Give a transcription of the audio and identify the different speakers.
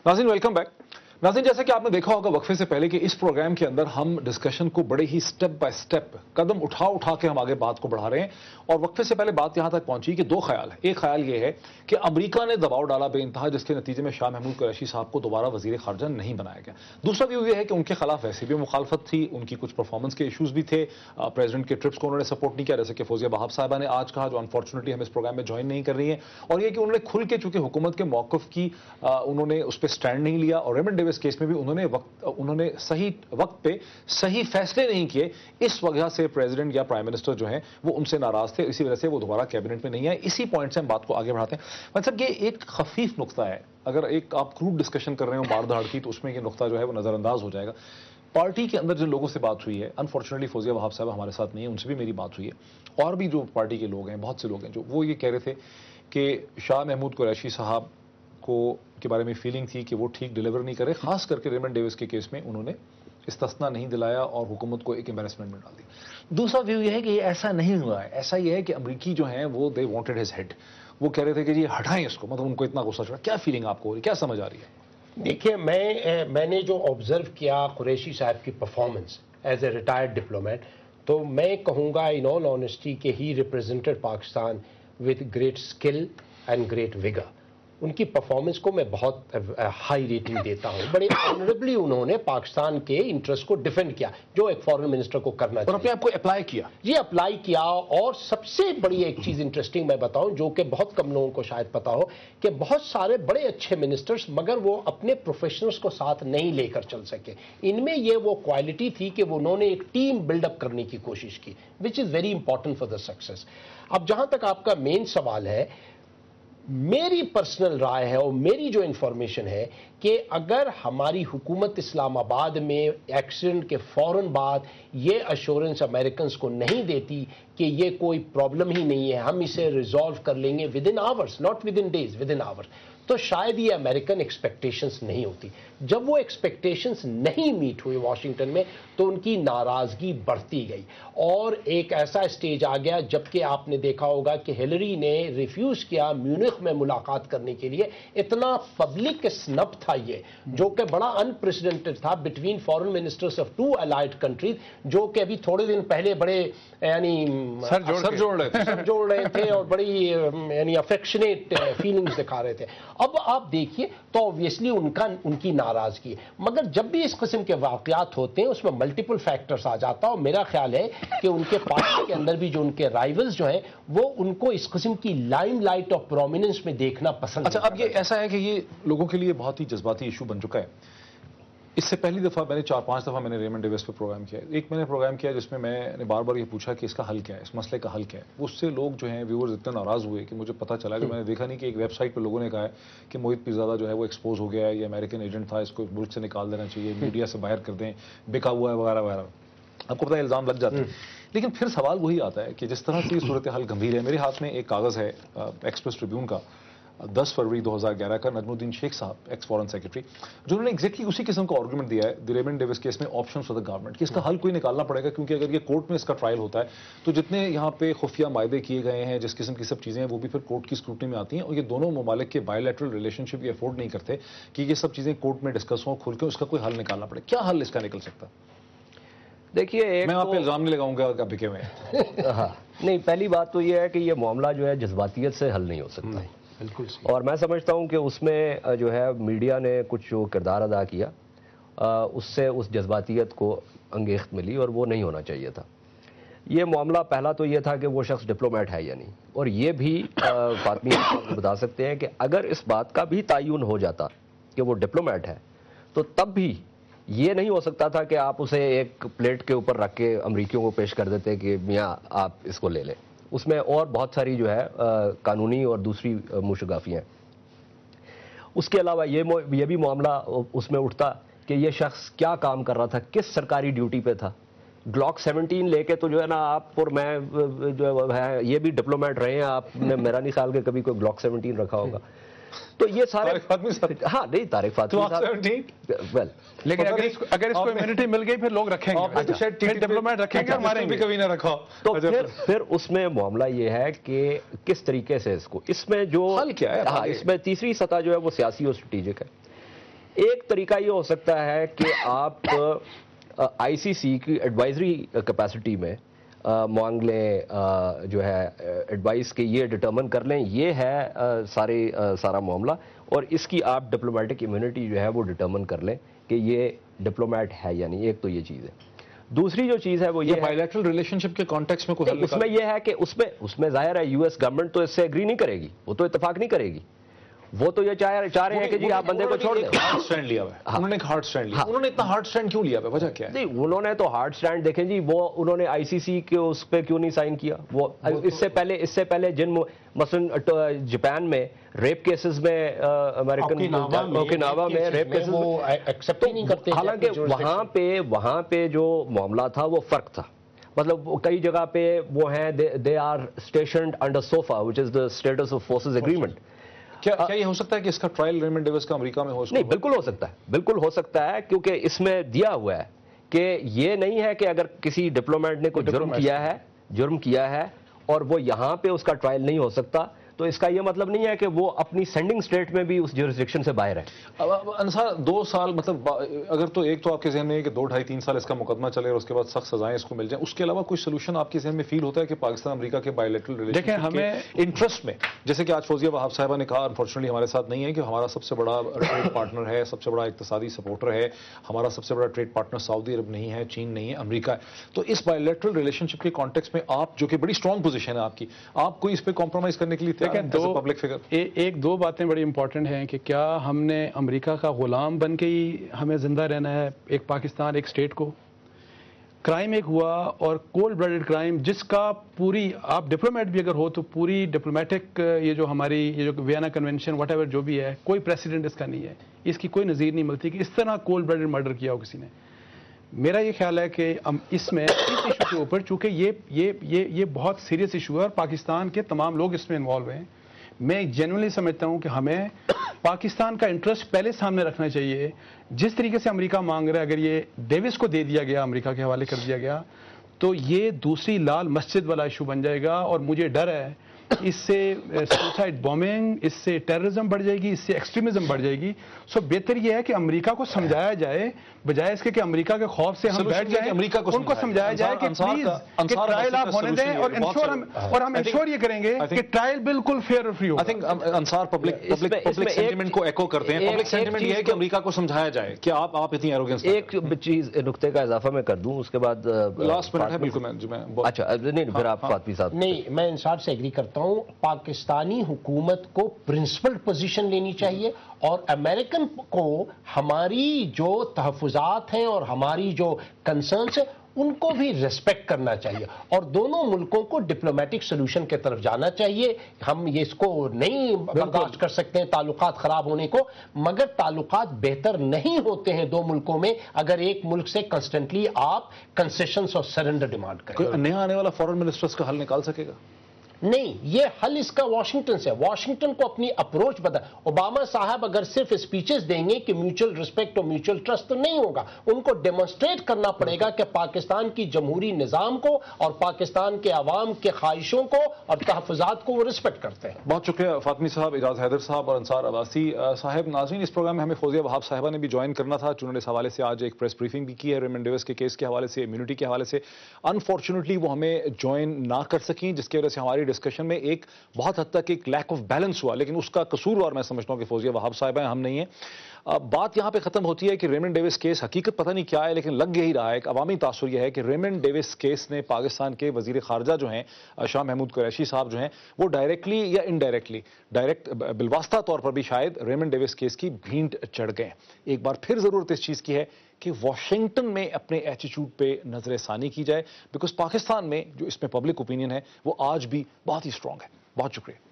Speaker 1: नाज़रीन welcome back. नाज़रीन जैसा कि आपने देखा होगा वक्फे से पहले कि इस प्रोग्राम के अंदर हम डिस्कशन को बड़े ही स्टेप बाय स्टेप कदम उठा के हम आगे बात को बढ़ा रहे हैं। और वक्फे से पहले बात यहां तक पहुंची कि दो ख्याल है। एक ख्याल ये है कि अमेरिका ने दबाव डाला बेइंतहा, जिसके नतीजे में शाह महमूद कुरैशी साहब को दोबारा वजीर खारजा नहीं बनाया गया। दूसरा व्यू ये है कि उनके खिलाफ वैसे भी मुखालफत थी, उनकी कुछ परफॉर्मेंस के इशूज भी थे, प्रेसिडेंट के ट्रिप्स को उन्होंने सपोर्ट नहीं किया, जैसे कि फौजिया बहाब साहिबा ने आज कहा, जो अनफॉर्चुनेटली हम इस प्रोग्राम में ज्वाइन नहीं कर रही है। और ये कि उन्होंने खुल के चूंकि हुकूमत के मौकफ की उन्होंने उस पर स्टैंड नहीं लिया, और रेमंड डेविस केस में भी उन्होंने सही वक्त पे सही फैसले नहीं किए। इस वजह से प्रेसिडेंट या प्राइम मिनिस्टर जो हैं वो उनसे नाराज थे, इसी वजह से वो दोबारा कैबिनेट में नहीं आए। इसी पॉइंट से हम बात को आगे बढ़ाते हैं। मतलब ये एक खफीफ नुक्ता है, अगर एक आप क्रूड डिस्कशन कर रहे हो बार दहाड़ की, तो उसमें ये नुक्ता जो है वो नजरअंदाज हो जाएगा। पार्टी के अंदर जिन लोगों से बात हुई है, अनफॉर्चुनेटली फौजिया वहाब साहब हमारे साथ नहीं है, उनसे भी मेरी बात हुई है, और भी जो पार्टी के लोग हैं, बहुत से लोग हैं, जो वो ये कह रहे थे कि शाह महमूद कुरैशी साहब के बारे में फीलिंग थी कि वो ठीक डिलीवर नहीं करे, खास करके रेमंड डेविस के केस में उन्होंने इस्तिस्ना नहीं दिलाया और हुकूमत को एक एम्बैरेसमेंट में डाल दिया। दूसरा व्यू ये है कि ये ऐसा नहीं हुआ है, ऐसा ये है कि अमरीकी जो हैं वो दे वांटेड हिज हेड, वो कह रहे थे कि जी हटाएं इसको, मतलब उनको इतना गुस्सा चढ़ा। क्या फीलिंग आपको हो रही, क्या समझ आ रही है?
Speaker 2: देखिए, मैंने जो ऑब्जर्व किया कुरैशी साहब की performance as a retired diplomat, तो मैं कहूँगा इन ऑल ऑनेस्टी कि he represented Pakistan with great skill and great vigour. उनकी परफॉर्मेंस को मैं बहुत हाई रेटिंग देता हूं। बड़े ऑनरेबली उन्होंने पाकिस्तान के इंटरेस्ट को डिफेंड किया, जो एक फॉरेन मिनिस्टर को करना चाहिए।
Speaker 1: और अपने आप को अप्लाई किया,
Speaker 2: ये अप्लाई किया। और सबसे बड़ी एक चीज इंटरेस्टिंग मैं बताऊं, जो कि बहुत कम लोगों को शायद पता हो, कि बहुत सारे बड़े अच्छे मिनिस्टर्स मगर वो अपने प्रोफेशनल्स को साथ नहीं लेकर चल सके। इनमें ये वो क्वालिटी थी कि उन्होंने एक टीम बिल्डअप करने की कोशिश की, which is very important for the success. अब जहां तक आपका मेन सवाल है, मेरी पर्सनल राय है और मेरी जो इंफॉर्मेशन है कि अगर हमारी हुकूमत इस्लामाबाद में एक्सीडेंट के फौरन बाद ये अश्योरेंस अमेरिकन्स को नहीं देती कि ये कोई प्रॉब्लम ही नहीं है, हम इसे रिजॉल्व कर लेंगे with in hours, not with in days, with in hours, तो शायद ये अमेरिकन एक्सपेक्टेशंस नहीं होती। जब वो एक्सपेक्टेशंस नहीं मीट हुई वाशिंगटन में, तो उनकी नाराजगी बढ़ती गई और एक ऐसा स्टेज आ गया, जबकि आपने देखा होगा कि हिलरी ने रिफ्यूज किया म्यूनिख में मुलाकात करने के लिए। इतना पब्लिक स्नब था ये, जो कि बड़ा अनप्रेसिडेंटेड था between foreign ministers of two allied countries, जो कि अभी थोड़े दिन पहले बड़े यानी
Speaker 1: सर जोड़ रहे
Speaker 2: थे और बड़ी यानी अफेक्शनेट फीलिंग्स दिखा रहे थे। अब आप देखिए, तो ऑब्वियसली उनकी नाराजगी। मगर जब भी इस किस्म के वाकयात होते हैं, उसमें मल्टीपल फैक्टर्स आ जाता है, और मेरा ख्याल है कि उनके पार्टी के अंदर भी जो उनके राइवल्स जो हैं, वो उनको इस किस्म की लाइमलाइट और प्रोमिनेंस में देखना पसंद।
Speaker 1: अच्छा, अब ये ऐसा है कि ये लोगों के लिए बहुत ही जज्बाती इशू बन चुका है। इससे पहली दफा मैंने 4-5 दफा मैंने रेमंड डेविस पे प्रोग्राम किया। एक मैंने प्रोग्राम किया जिसमें मैंने बार बार ये पूछा कि इसका हल क्या है, इस मसले का हल क्या है। उससे लोग जो हैं व्यूअर्स इतने नाराज हुए कि मुझे पता चला, जो मैंने देखा नहीं, कि एक वेबसाइट पे लोगों ने कहा है कि मोहित पीरजादा जो है वो एक्सपोज हो गया है, ये अमेरिकन एजेंट था, इसको मुल्क से निकाल देना चाहिए, मीडिया से बाहर कर दें, बिका हुआ है वगैरह वगैरह। आपको पता है इल्जाम लग जाते हैं। लेकिन फिर सवाल वही आता है कि जिस तरह से सूरत हाल गंभीर है, मेरे हाथ में एक कागज़ है एक्सप्रेस ट्रिब्यून का 10 फरवरी 2011 का, नजमुद्दीन शेख साहब, एक्स फॉरेन सेक्रेटरी, जिन्होंने एग्जैक्टली उसी किस्म का आर्गुमेंट दिया है द रेमंड डेविस केस में, ऑप्शंस फॉर द गवर्नमेंट, कि इसका हल कोई निकालना पड़ेगा, क्योंकि अगर ये कोर्ट में इसका ट्रायल होता है तो जितने यहाँ पे खुफिया मायदे किए गए हैं, जिस किस्म की सब चीज़ें हैं, वो भी फिर कोर्ट की स्क्रूटनी में आती हैं, और ये दोनों ममालिक के बायोलैटरल रिलेशनशिप ये अफोर्ड नहीं करते कि ये सब चीज़ें कोर्ट में डिस्कस हों खुल के, उसका कोई हल निकालना पड़े। क्या हल इसका निकल सकता?
Speaker 3: देखिए,
Speaker 1: मैं आप पे इल्जाम नहीं लगाऊंगा कि बिके हुए हैं।
Speaker 3: हाँ, नहीं, पहली बात तो ये है कि ये मामला जो है जज्बातियत से हल नहीं हो सकता।
Speaker 2: बिल्कुल।
Speaker 3: और मैं समझता हूं कि उसमें जो है मीडिया ने कुछ जो किरदार अदा किया, उससे उस जज्बातियत को अंगेख्त मिली, और वो नहीं होना चाहिए था। ये मामला पहला तो ये था कि वो शख्स डिप्लोमेट है या नहीं, और ये भी फातमी बता सकते हैं कि अगर इस बात का भी तयन हो जाता कि वो डिप्लोमेट है, तो तब भी ये नहीं हो सकता था कि आप उसे एक प्लेट के ऊपर रख के अमरीकियों को पेश कर देते कि मियाँ आप इसको ले लें। उसमें और बहुत सारी जो है कानूनी और दूसरी मुशगाफियाँ। उसके अलावा ये भी मामला उसमें उठता कि ये शख्स क्या काम कर रहा था, किस सरकारी ड्यूटी पे था। ग्लॉक 17 लेके तो जो है ना, आप और मैं जो है ये भी डिप्लोमेट रहे हैं, आपने मेरा नहीं ख्याल कि कभी कोई ग्लॉक 17 रखा होगा। तो ये सारे हाँ नहीं, तारिक फातमी साहब, वेल,
Speaker 4: लेकिन अगर इसको इम्यूनिटी मिल गई फिर लोग रखेंगे, डिप्लोमेट रखेंगे, हमारे भी कभी ना रखा।
Speaker 3: तो फिर उसमें मामला ये है कि किस तरीके से इसको, इसमें जो
Speaker 1: हल क्या है?
Speaker 3: हाँ, इसमें तीसरी सतह जो है वो सियासी और स्ट्रेटेजिक है। ایک طریقہ یہ ہو سکتا ہے کہ آپ آئی سی سی کی ایڈوائزری کیپیسٹی میں مانگ لیں، جو ہے ایڈوائس کے یہ ڈٹرمن کر لیں یہ ہے سارا معاملہ، اور اس کی آپ ڈپلومیٹک امیونٹی جو ہے وہ ڈٹرمن کر لیں کہ یہ ڈپلومیٹ ہے یا نہیں. ایک تو یہ چیز ہے. دوسری جو چیز ہے وہ یہ
Speaker 1: بائی لیٹرل ریلیشن شپ کے کانٹیکس میں کوئی حل
Speaker 3: اس میں یہ ہے کہ اس میں ظاہر ہے یو ایس گورنمنٹ تو اس سے ایگری نہیں کرے گی، وہ تو اتفاق نہیں کرے گی. وہ تو یہ چاہ رہے ہیں کہ جی آپ بندے کو چھوڑ دیں.
Speaker 1: ہارڈ سٹینڈ لیا ہوا ہے انہوں نے، ایک ہارڈ سٹینڈ لیا. انہوں نے اتنا ہارڈ سٹینڈ کیوں لیا ہے؟ وجہ کیا ہے؟
Speaker 3: نہیں انہوں نے تو ہارڈ سٹینڈ دیکھیں جی، وہ انہوں نے آئی سی سی کے اس پہ کیوں نہیں سائن کیا؟ وہ اس سے پہلے جن مثلا جاپان میں ریپ کیسز میں امریکن اوکیناوا میں ریپ کیسز ایکسیپٹ نہیں کرتے، حالانکہ وہاں پہ جو معاملہ تھا وہ فرق تھا. مطلب کئی جگہ پہ وہ ہیں they are stationed under SOFA which is the status of forces agreement.
Speaker 1: کیا یہ ہو سکتا ہے کہ اس کا ٹرائل ریمنڈ ڈیوس کا امریکہ میں ہو؟
Speaker 3: نہیں بالکل ہو سکتا ہے، بالکل ہو سکتا ہے، کیونکہ اس میں دیا ہوا ہے کہ یہ نہیں ہے کہ اگر کسی ڈپلومیٹ نے کوئی جرم کیا ہے اور وہ یہاں پہ اس کا ٹرائل نہیں ہو سکتا، تو اس کا یہ مطلب نہیں ہے کہ وہ اپنی سینڈنگ اسٹیٹ میں بھی اس جورسڈکشن سے باہر ہے.
Speaker 1: انصار 2 سال مطلب اگر تو ایک تو آپ کے ذہن میں ہے کہ 2 ڈھائی 3 سال اس کا مقدمہ چلے اور اس کے بعد سخت سزائیں اس کو مل جائیں، اس کے علاوہ کوئی سولوشن آپ کے ذہن میں فیل ہوتا ہے کہ پاکستان امریکہ کے بائی لیٹرل ریلیشن کے انٹرسٹ میں، جیسے کہ آج فوزیہ وہاب صاحبہ نے کہا انفارچونیٹلی ہمارے ساتھ نہیں ہے کہ ہمارا سب سے بڑا ٹریڈ پارٹنر ہے، سب سے بڑا اقتصادی سپورٹر ہے، ہمارا سب سے بڑا ٹریڈ پارٹنر سعودی عرب نہیں ہے، چین نہیں ہے، امریکہ ہے. تو اس بائی لیٹرل ریلیشن شپ کے کانٹیکس میں آپ جو کہ بڑی اسٹرانگ پوزیشن ہے آپ کی، آپ کوئی اس پہ کمپرومائز کرنے کے لیے تیار ہیں پبلک؟
Speaker 4: ایک دو باتیں بڑی امپورٹنٹ ہیں کہ کیا ہم نے امریکہ کا غلام بن کے ہی ہمیں زندہ رہنا ہے، ایک پاکستان ایک اسٹیٹ کو. کرائم ایک ہوا اور کولڈ بلڈڈ کرائم جس کا پوری آپ ڈپلومیٹ بھی اگر ہو تو پوری ڈپلومیٹک یہ جو وینا کنونشن واٹ ایور جو بھی ہے کوئی پریسیڈنٹ اس کا نہیں ہے، اس کی کوئی نظیر نہیں ملتی کہ اس طرح کولڈ بلڈڈ مرڈر کیا ہو کسی نے. میرا یہ خیال ہے کہ اس ایشو کے اوپر چونکہ یہ بہت سیریس ایشو ہے اور پاکستان کے تمام لوگ اس میں انوالو ہیں، میں جینوئنلی سمجھتا ہوں کہ ہمیں پاکستان کا انٹرسٹ پہلے سامنے رکھنا چاہیے. جس طریقے سے امریکہ مانگ رہا ہے، اگر یہ ڈیوس کو دے دیا گیا، امریکہ کے حوالے کر دیا گیا، تو یہ دوسری لال مسجد والا ایشو بن جائے گا. اور مجھے ڈر ہے اس سے سوسائڈ بومنگ، اس سے ٹیررزم بڑھ جائے گی، اس سے ایکسٹریمزم بڑھ جائے گی. سو بہتر یہ ہے کہ امریکہ کو سمجھایا جائے، بجائے اس کے کہ امریکہ کے خوف سے ہم بیٹھ جائیں، ان کو سمجھایا جائے کہ پلیز کہ ٹرائل آپ ہونے دیں اور ہم انشور یہ کریں گے کہ ٹرائل بالکل فیئر اور فری ہو.
Speaker 1: آئی تھنک انصار پبلک سینٹیمنٹ کو ایکو کرتے ہیں. پبلک سینٹیمنٹ یہ ہے کہ امریکہ کو سمجھایا جائے کہ آپ اتنی ایروگنس.
Speaker 3: ایک چیز نقطے کا اضافہ میں کر دوں، اس کے بعد
Speaker 1: لاسٹ منٹ ہے بالکل.
Speaker 3: اچھا نہیں پھر آپ فاطمی صاحب.
Speaker 2: نہیں میں انصار سے ایگری کرتا ہوں. پاکستانی حکومت کو پرنسپل پوزیشن لینی چاہیے اور امریکن کو ہماری جو تحفظات ہیں اور ہماری جو کنسرنس ہیں ان کو بھی ریسپیکٹ کرنا چاہیے اور دونوں ملکوں کو ڈپلومیٹک سولوشن کی طرف جانا چاہیے. ہم یہ اس کو نہیں برداشت کر سکتے ہیں تعلقات خراب ہونے کو، مگر تعلقات بہتر نہیں ہوتے ہیں دو ملکوں میں اگر ایک ملک سے کنسٹنٹلی آپ کنسیشنز اور سرنڈر ڈیمانڈ کریں.
Speaker 1: کوئی نیا آنے والا فارن منسٹرز کا حل نکال سکے گا؟
Speaker 2: نہیں، یہ حل اس کا واشنگٹن سے. واشنگٹن کو اپنی اپروچ بدل. اوباما صاحب اگر صرف اسپیچز دیں گے کہ میوچل رسپیکٹ اور میوچل ٹرسٹ تو نہیں ہوگا، ان کو ڈیمونسٹریٹ کرنا پڑے گا کہ پاکستان کی جمہوری نظام کو اور پاکستان کے عوام کے خواہشوں کو اور تحفظات کو وہ رسپیکٹ کرتے ہیں.
Speaker 1: بہت شکریہ فاطمی صاحب، اعجاز حیدر صاحب اور انصار عباسی صاحب. ناظرین اس پروگرام میں ہمیں فوزیہ وہاب صاحبہ نے بھی جوائن کرنا تھا، جنہوں نے اس حوالے سے آج ایک پریس بریفنگ بھی کی ہے ریمنڈ ڈیوس کے کیس کے حوالے سے، امیونٹی کے حوالے سے. انفارچونیٹلی وہ ہمیں جوائن نہ کر سکیں، جس کی وجہ سے ہماری ڈسکشن میں ایک بہت حد تک ایک لیک آف بیلنس ہوا، لیکن اس کا قصوروار میں سمجھتا ہوں کہ فوزیہ وہاب صاحبہ ہیں، ہم نہیں ہیں. بات یہاں پہ ختم ہوتی ہے کہ ریمنڈ ڈیوس کیس حقیقت پتہ نہیں کیا ہے لیکن لگ یہی رہا ہے. ایک عوامی تاثر یہ ہے کہ ریمنڈ ڈیوس کیس نے پاکستان کے وزیر خارجہ جو ہیں شاہ محمود قریشی صاحب جو ہیں وہ ڈائریکٹلی یا انڈائریکٹلی بالواسطہ طور پر بھی شاید ریمنڈ ڈیوس کیس کی بھینٹ چڑھ گئے. ایک بار پھر ضرورت اس چیز کی ہے کہ واشنگٹن میں اپنے ایٹیچیوڈ پہ نظر ثانی کی جائے، بیکاز پاکستان میں جو اس میں پبلک اوپینین ہے وہ آج بھی بہت ہی اسٹرانگ ہے. بہت شکریہ.